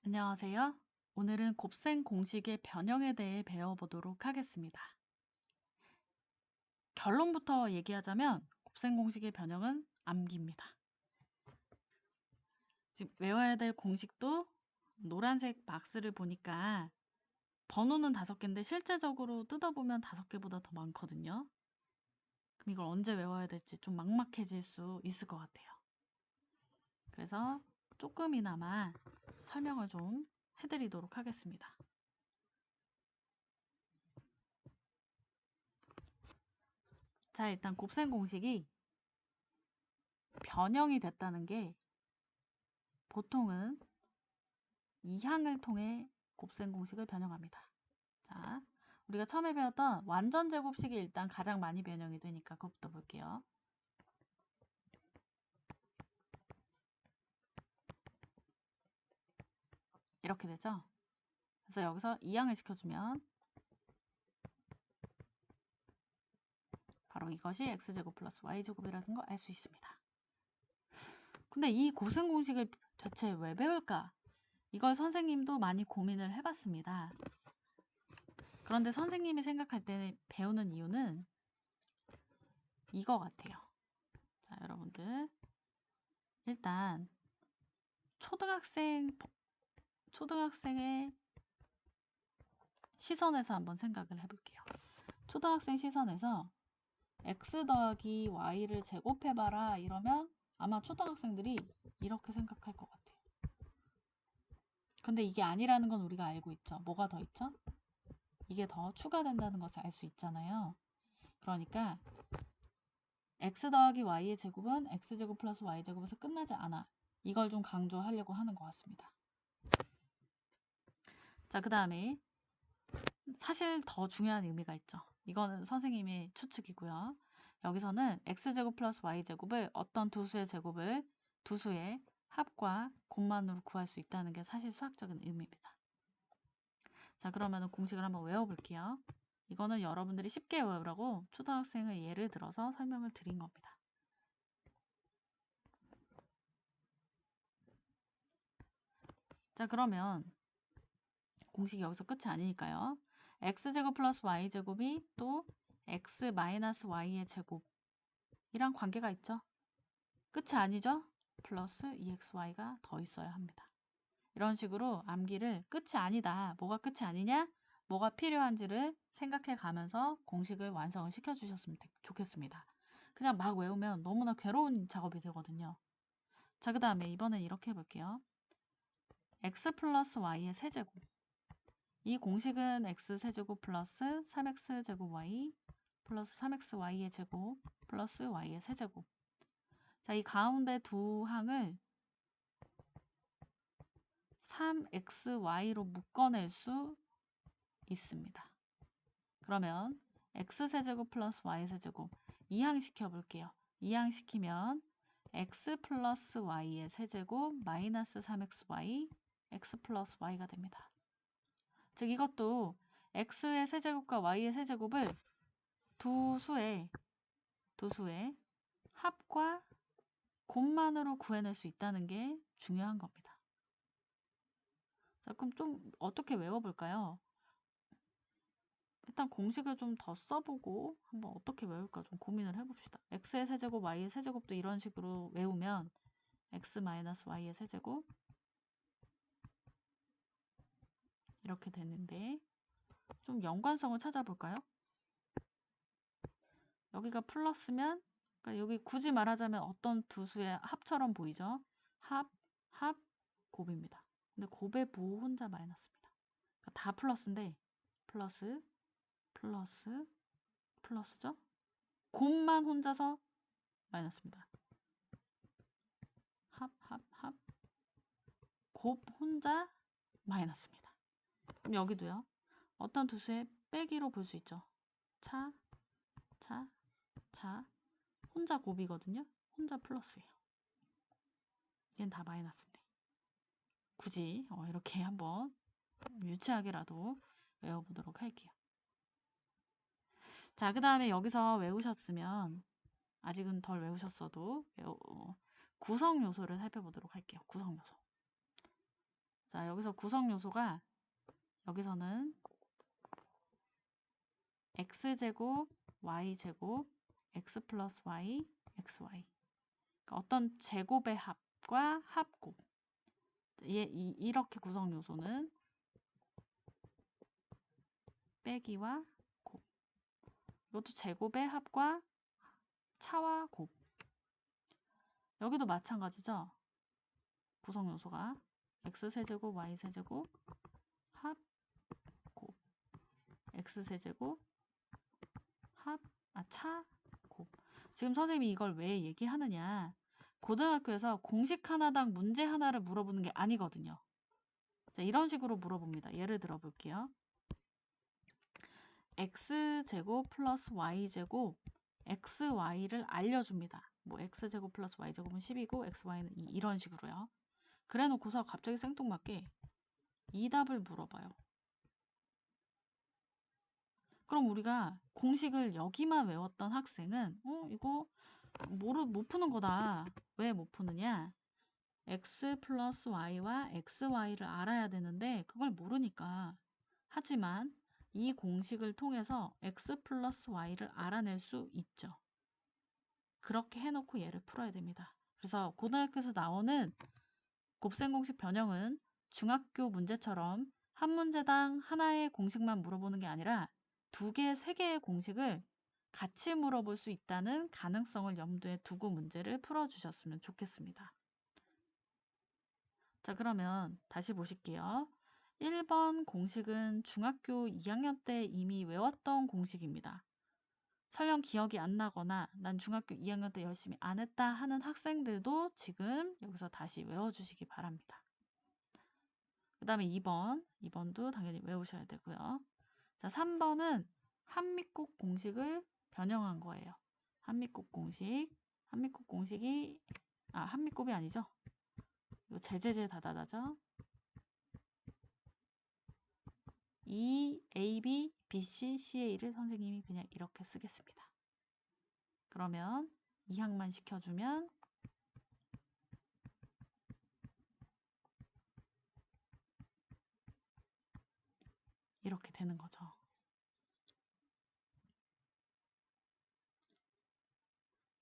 안녕하세요. 오늘은 곱셈 공식의 변형에 대해 배워보도록 하겠습니다. 결론부터 얘기하자면 곱셈 공식의 변형은 암기입니다. 지금 외워야 될 공식도 노란색 박스를 보니까 번호는 5개인데 실제적으로 뜯어보면 5개보다 더 많거든요. 그럼 이걸 언제 외워야 될지 좀 막막해질 수 있을 것 같아요. 그래서 조금이나마 설명을 좀 해드리도록 하겠습니다. 자, 일단 곱셈 공식이 변형이 됐다는 게 보통은 이항을 통해 곱셈 공식을 변형합니다. 자, 우리가 처음에 배웠던 완전 제곱식이 일단 가장 많이 변형이 되니까 그것부터 볼게요. 이렇게 되죠? 그래서 여기서 이항을 시켜주면 바로 이것이 x제곱 플러스 y제곱이라는 걸 알 수 있습니다. 근데 이 곱셈 공식을 대체 왜 배울까? 이걸 선생님도 많이 고민을 해봤습니다. 그런데 선생님이 생각할 때 배우는 이유는 이거 같아요. 자, 여러분들 일단 초등학생의 시선에서 한번 생각을 해볼게요. 초등학생 시선에서 x 더하기 y를 제곱해봐라 이러면 아마 초등학생들이 이렇게 생각할 것 같아요. 근데 이게 아니라는 건 우리가 알고 있죠. 뭐가 더 있죠? 이게 더 추가된다는 것을 알 수 있잖아요. 그러니까 x 더하기 y의 제곱은 x제곱 플러스 y제곱에서 끝나지 않아. 이걸 좀 강조하려고 하는 것 같습니다. 자, 그 다음에 사실 더 중요한 의미가 있죠. 이거는 선생님의 추측이고요. 여기서는 x제곱 플러스 y제곱을 어떤 두 수의 제곱을 두 수의 합과 곱만으로 구할 수 있다는 게 사실 수학적인 의미입니다. 자, 그러면 공식을 한번 외워볼게요. 이거는 여러분들이 쉽게 외우라고 초등학생의 예를 들어서 설명을 드린 겁니다. 자, 그러면 공식이 여기서 끝이 아니니까요. x제곱 플러스 y제곱이 또 x 마이너스 y의 제곱이랑 관계가 있죠. 끝이 아니죠? 플러스 2xy가 더 있어야 합니다. 이런 식으로 암기를 끝이 아니다. 뭐가 끝이 아니냐? 뭐가 필요한지를 생각해 가면서 공식을 완성을 시켜주셨으면 좋겠습니다. 그냥 막 외우면 너무나 괴로운 작업이 되거든요. 자, 그 다음에 이번엔 이렇게 해볼게요. x 플러스 y의 세제곱. 이 공식은 x 세제곱 플러스 3x제곱 y 플러스 3xy의 제곱 플러스 y의 세제곱. 자, 이 가운데 두 항을 3xy로 묶어낼 수 있습니다. 그러면 x세제곱 플러스 y세제곱 이항시켜 볼게요. 이항시키면 x 플러스 y의 세제곱 마이너스 3xy x 플러스 y가 됩니다. 즉 이것도 x의 세제곱과 y의 세제곱을 두 수의 합과 곱만으로 구해낼 수 있다는 게 중요한 겁니다. 자, 그럼 좀 어떻게 외워볼까요? 일단 공식을 좀 더 써보고 한번 어떻게 외울까 좀 고민을 해봅시다. x의 세제곱, y의 세제곱도 이런 식으로 외우면 x-y의 세제곱 이렇게 되는데 좀 연관성을 찾아볼까요? 여기가 플러스면 그러니까 여기 굳이 말하자면 어떤 두 수의 합처럼 보이죠? 합, 곱입니다. 근데 곱의 부호 혼자 마이너스입니다. 그러니까 다 플러스인데 플러스, 플러스죠? 곱만 혼자서 마이너스입니다. 곱 혼자 마이너스입니다. 그럼 여기도요. 어떤 두 수의 빼기로 볼 수 있죠. 차, 혼자 곱이거든요. 혼자 플러스예요. 얘는 다 마이너스인데. 굳이 이렇게 한번 유치하게라도 외워보도록 할게요. 자, 그 다음에 여기서 외우셨으면 아직은 덜 외우셨어도 구성 요소를 살펴보도록 할게요. 구성 요소. 자, 여기서 구성 요소가 여기서는 x제곱, y제곱, x 플러스 y, xy. 그러니까 어떤 제곱의 합과 합곱. 이렇게 구성 요소는 빼기와 곱. 이것도 제곱의 합과 차와 곱. 여기도 마찬가지죠. 구성 요소가 x세제곱, y세제곱, 합, 곱. x세제곱, 합, 차, 곱. 지금 선생님이 이걸 왜 얘기하느냐. 고등학교에서 공식 하나당 문제 하나를 물어보는 게 아니거든요. 자, 이런 식으로 물어봅니다. 예를 들어 볼게요. x제곱 플러스 y제곱 xy를 알려줍니다. 뭐 x제곱 플러스 y제곱은 10이고 xy는 2 이런 식으로요. 그래 놓고서 갑자기 생뚱맞게 이 답을 물어봐요. 그럼 우리가 공식을 여기만 외웠던 학생은 이거 못 푸는 거다. 왜 못 푸느냐? x 플러스 y와 xy를 알아야 되는데 그걸 모르니까. 하지만 이 공식을 통해서 x 플러스 y를 알아낼 수 있죠. 그렇게 해놓고 얘를 풀어야 됩니다. 그래서 고등학교에서 나오는 곱셈 공식 변형은 중학교 문제처럼 한 문제당 하나의 공식만 물어보는 게 아니라 2개, 3개의 공식을 같이 물어볼 수 있다는 가능성을 염두에 두고 문제를 풀어주셨으면 좋겠습니다. 자, 그러면 다시 보실게요. 1번 공식은 중학교 2학년 때 이미 외웠던 공식입니다. 설령 기억이 안 나거나 난 중학교 2학년 때 열심히 안 했다 하는 학생들도 지금 여기서 다시 외워주시기 바랍니다. 그 다음에 2번도 당연히 외우셔야 되고요. 자, 3번은 한미곱 공식을 변형한 거예요. 한미곱 공식이 한미곱이 아니죠. 이거 제제제 다다다죠. E, A, B, B, C, CA를 선생님이 그냥 이렇게 쓰겠습니다. 그러면 이항만 시켜주면 이렇게 되는 거죠.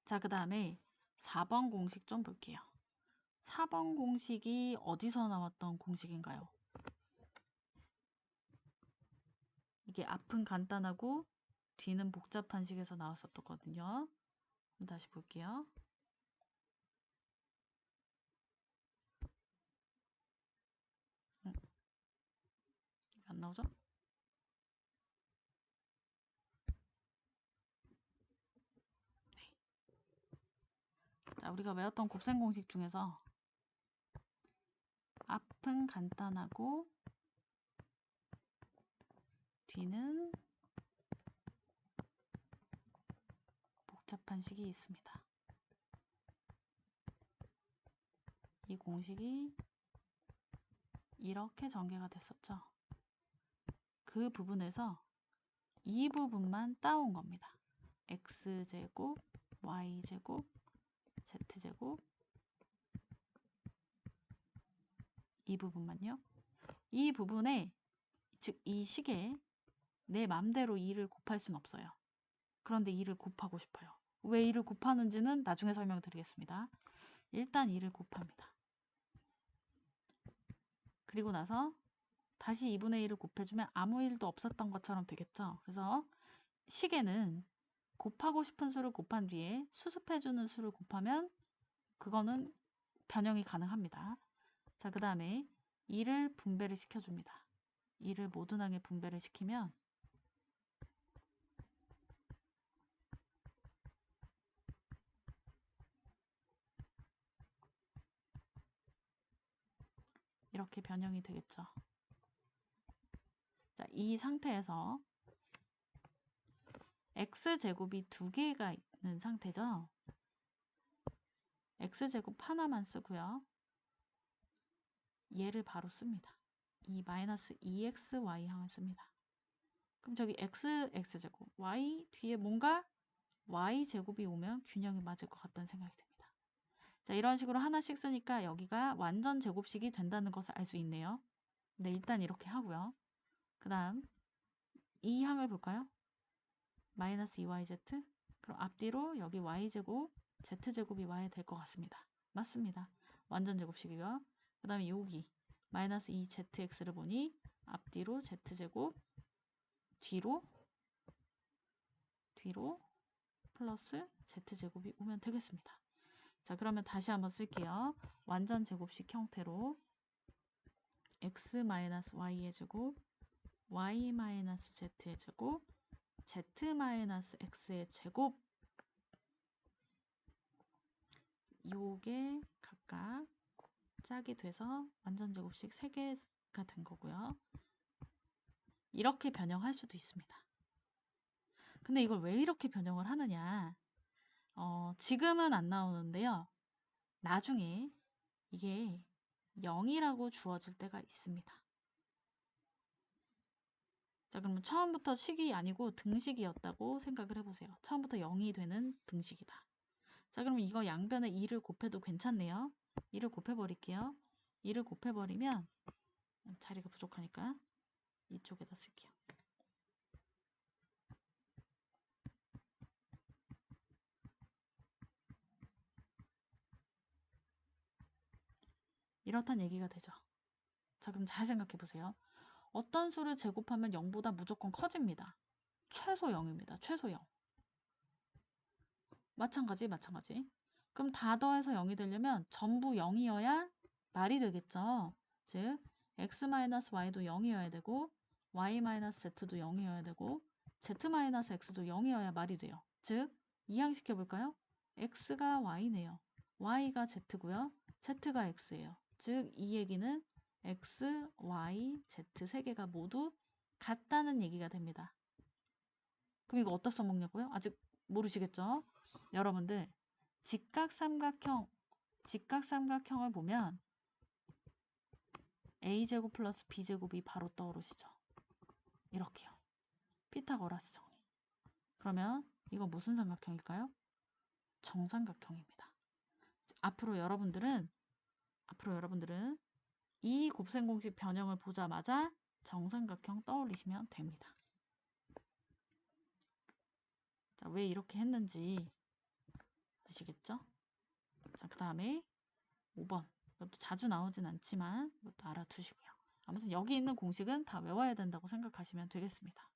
자, 그 다음에 4번 공식 좀 볼게요. 4번 공식이 어디서 나왔던 공식인가요? 이게 앞은 간단하고 뒤는 복잡한 식에서 나왔었거든요. 다시 볼게요. 안 나오죠? 네. 자, 우리가 외웠던 곱셈 공식 중에서 앞은 간단하고 뒤는 복잡한 식이 있습니다. 이 공식이 이렇게 전개가 됐었죠. 그 부분에서 이 부분만 따온 겁니다. x제곱, y제곱, z제곱 이 부분만요. 이 부분에 즉 이 식에 내 맘대로 2를 곱할 순 없어요. 그런데 2를 곱하고 싶어요. 왜 2를 곱하는지는 나중에 설명드리겠습니다. 일단 2를 곱합니다. 그리고 나서 다시 2분의 1을 곱해주면 아무 일도 없었던 것처럼 되겠죠. 그래서 식에는 곱하고 싶은 수를 곱한 뒤에 수습해주는 수를 곱하면 그거는 변형이 가능합니다. 자, 그 다음에 2를 분배를 시켜줍니다. 2를 모든 항에 분배를 시키면 이렇게 변형이 되겠죠. 자, 이 상태에서 x제곱이 2개가 있는 상태죠. x제곱 하나만 쓰고요. 얘를 바로 씁니다. 이 마이너스 2xy 항을 씁니다. 그럼 저기 x제곱, y 뒤에 뭔가 y제곱이 오면 균형이 맞을 것 같다는 생각이 듭니다. 자, 이런 식으로 하나씩 쓰니까 여기가 완전 제곱식이 된다는 것을 알 수 있네요. 네, 일단 이렇게 하고요. 그 다음 이 항을 볼까요? 마이너스 2yz. 그럼 앞뒤로 여기 y제곱, z제곱이 와야 될 것 같습니다. 맞습니다. 완전 제곱식이고요. 그 다음에 여기 마이너스 2zx를 보니 앞뒤로 z제곱, 뒤로 플러스 z제곱이 오면 되겠습니다. 자, 그러면 다시 한번 쓸게요. 완전 제곱식 형태로 x-y의 제곱, y-z의 제곱, z-x의 제곱, 요게 각각 짝이 돼서 완전 제곱식 3개가 된 거고요. 이렇게 변형할 수도 있습니다. 근데 이걸 왜 이렇게 변형을 하느냐? 지금은 안 나오는데요. 나중에 이게 0이라고 주어질 때가 있습니다. 자, 그러면 처음부터 식이 아니고 등식이었다고 생각을 해보세요. 처음부터 0이 되는 등식이다. 자, 그럼 이거 양변에 2를 곱해도 괜찮네요. 2를 곱해버릴게요. 2를 곱해버리면 자리가 부족하니까 이쪽에다 쓸게요. 이렇단 얘기가 되죠. 자, 그럼 잘 생각해 보세요. 어떤 수를 제곱하면 0보다 무조건 커집니다. 최소 0입니다. 최소 0. 마찬가지. 그럼 다 더해서 0이 되려면 전부 0이어야 말이 되겠죠. 즉 x-y도 0이어야 되고 y-z도 0이어야 되고 z-x도 0이어야 말이 돼요. 즉 이항시켜 볼까요? x가 y네요. y가 z고요. z가 x예요. 즉 이 얘기는 x, y, z 세 개가 모두 같다는 얘기가 됩니다. 그럼 이거 어디다 써먹냐고요? 아직 모르시겠죠? 여러분들 직각삼각형을 보면 a제곱 플러스 b제곱이 바로 떠오르시죠? 이렇게요. 피타고라스 정리. 그러면 이거 무슨 삼각형일까요? 정삼각형입니다. 앞으로 여러분들은 이 곱셈공식 변형을 보자마자 정삼각형 떠올리시면 됩니다. 자, 왜 이렇게 했는지 아시겠죠? 자, 그 다음에 5번. 이것도 자주 나오진 않지만 이것도 알아두시고요. 아무튼 여기 있는 공식은 다 외워야 된다고 생각하시면 되겠습니다.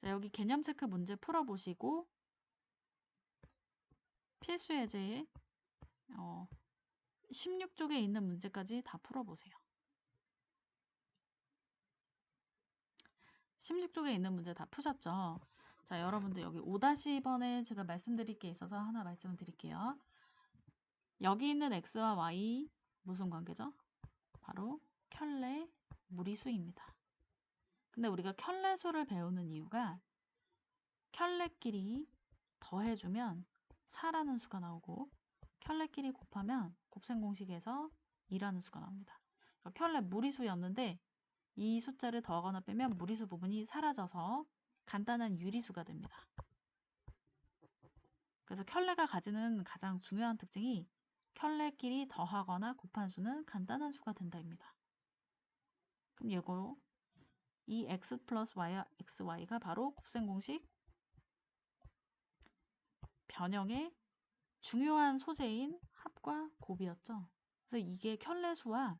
자, 여기 개념 체크 문제 풀어보시고 필수 예제 16쪽에 있는 문제까지 다 풀어보세요. 16쪽에 있는 문제 다 푸셨죠? 자, 여러분들 여기 5-번에 제가 말씀드릴 게 있어서 하나 말씀을 드릴게요. 여기 있는 x와 y 무슨 관계죠? 바로 켤레 무리수입니다. 근데 우리가 켤레수를 배우는 이유가 켤레끼리 더해주면 4라는 수가 나오고 켤레끼리 곱하면 곱셈공식에서 2라는 수가 나옵니다. 그러니까 켤레 무리수였는데 이 숫자를 더하거나 빼면 무리수 부분이 사라져서 간단한 유리수가 됩니다. 그래서 켤레가 가지는 가장 중요한 특징이 켤레끼리 더하거나 곱한 수는 간단한 수가 된다입니다. 그럼 이거 이 x 플러스 y, xy가 바로 곱셈공식 변형의 중요한 소재인 합과 곱이었죠. 그래서 이게 켤레수와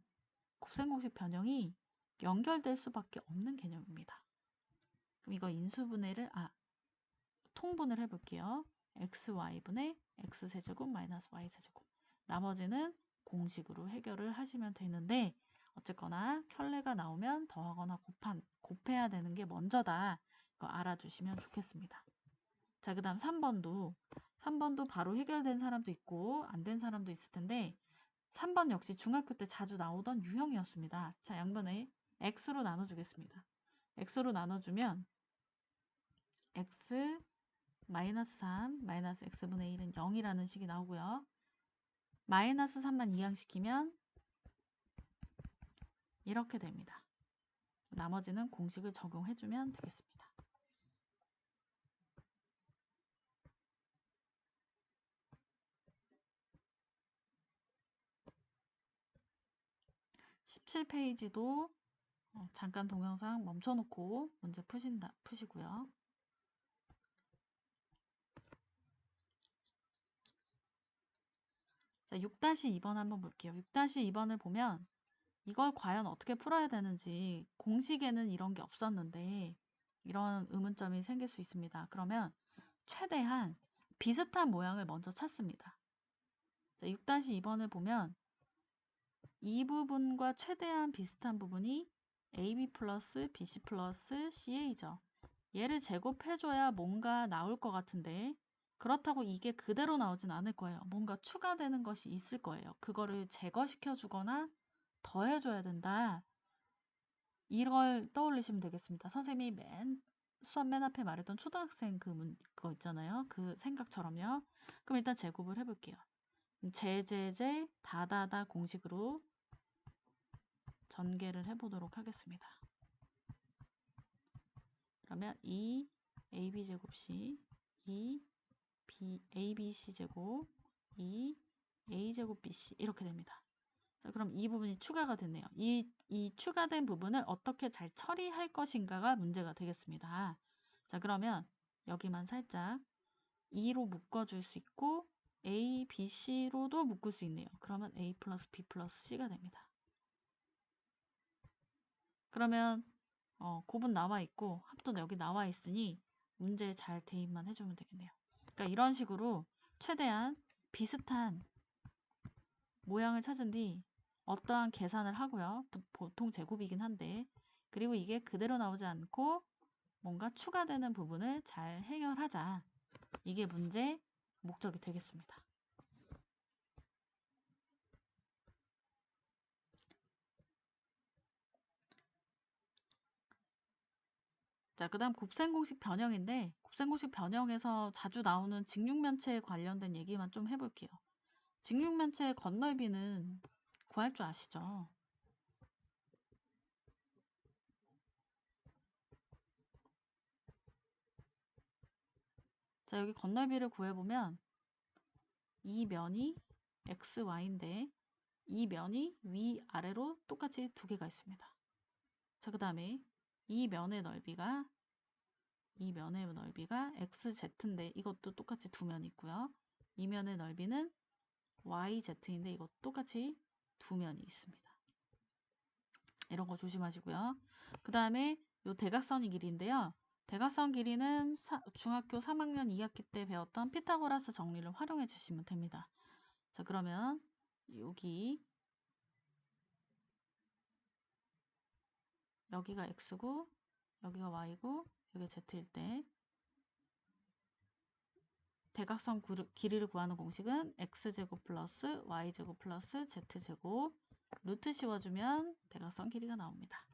곱셈공식 변형이 연결될 수밖에 없는 개념입니다. 그럼 이거 인수분해를 통분을 해볼게요. xy분의 x세제곱 마이너스 y세제곱. 나머지는 공식으로 해결을 하시면 되는데 어쨌거나 켤레가 나오면 더하거나 곱해야 되는 게 먼저다. 이거 알아두시면 좋겠습니다. 자, 그 다음 3번도 바로 해결된 사람도 있고 안 된 사람도 있을 텐데 3번 역시 중학교 때 자주 나오던 유형이었습니다. 자, 양변에 x로 나눠주겠습니다. x로 나눠주면 x 마이너스 3 마이너스 x분의 1은 0이라는 식이 나오고요. 마이너스 3만 이항시키면 이렇게 됩니다. 나머지는 공식을 적용해주면 되겠습니다. 17페이지도 잠깐 동영상 멈춰놓고 문제 푸시고요. 자, 6-2번 한번 볼게요. 6-2번을 보면 이걸 과연 어떻게 풀어야 되는지 공식에는 이런 게 없었는데 이런 의문점이 생길 수 있습니다. 그러면 최대한 비슷한 모양을 먼저 찾습니다. 자, 6-2번을 보면 이 부분과 최대한 비슷한 부분이 AB 플러스 BC 플러스 CA죠. 얘를 제곱해줘야 뭔가 나올 것 같은데 그렇다고 이게 그대로 나오진 않을 거예요. 뭔가 추가되는 것이 있을 거예요. 그거를 제거시켜주거나 더해줘야 된다. 이걸 떠올리시면 되겠습니다. 선생님이 수업 맨 앞에 말했던 초등학생 그거 있잖아요. 그 생각처럼요. 그럼 일단 제곱을 해볼게요. 제제제 다다다 공식으로 전개를 해보도록 하겠습니다. 그러면 2 AB제곱 C 2 ABC제곱 2 A제곱 BC 이렇게 됩니다. 자, 그럼 이 부분이 추가가 됐네요. 이 추가된 부분을 어떻게 잘 처리할 것인가가 문제가 되겠습니다. 자, 그러면 여기만 살짝 2로 묶어줄 수 있고 A, B, C로도 묶을 수 있네요. 그러면 A 플러스 B 플러스 C가 됩니다. 그러면 곱은 나와 있고 합도 여기 나와 있으니 문제에 잘 대입만 해주면 되겠네요. 그러니까 이런 식으로 최대한 비슷한 모양을 찾은 뒤 어떠한 계산을 하고요. 보통 제곱이긴 한데 그리고 이게 그대로 나오지 않고 뭔가 추가되는 부분을 잘 해결하자. 이게 문제 목적이 되겠습니다. 자, 그 다음 곱셈공식 변형인데 곱셈공식 변형에서 자주 나오는 직육면체에 관련된 얘기만 좀 해볼게요. 직육면체의 건널비는 구할 줄 아시죠? 자, 여기 건널비를 구해보면 이 면이 XY인데 이 면이 위아래로 똑같이 두 개가 있습니다. 자, 그 다음에 이 면의 넓이가 XZ인데 이것도 똑같이 두 면이 있고요. 이 면의 넓이는 YZ인데 이것도 똑같이 두 면이 있습니다. 이런 거 조심하시고요. 그 다음에 요 대각선이 길이인데요. 대각선 길이는 중학교 3학년 2학기 때 배웠던 피타고라스 정리를 활용해 주시면 됩니다. 자, 그러면 여기가 X고 여기가 Y고 여기가 Z일 때 대각선 길이를 구하는 공식은 X제곱 플러스 Y제곱 플러스 Z제곱 루트 씌워주면 대각선 길이가 나옵니다.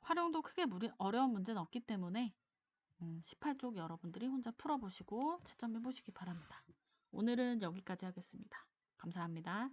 활용도 크게 어려운 문제는 없기 때문에 18쪽 여러분들이 혼자 풀어보시고 채점해 보시기 바랍니다. 오늘은 여기까지 하겠습니다. 감사합니다.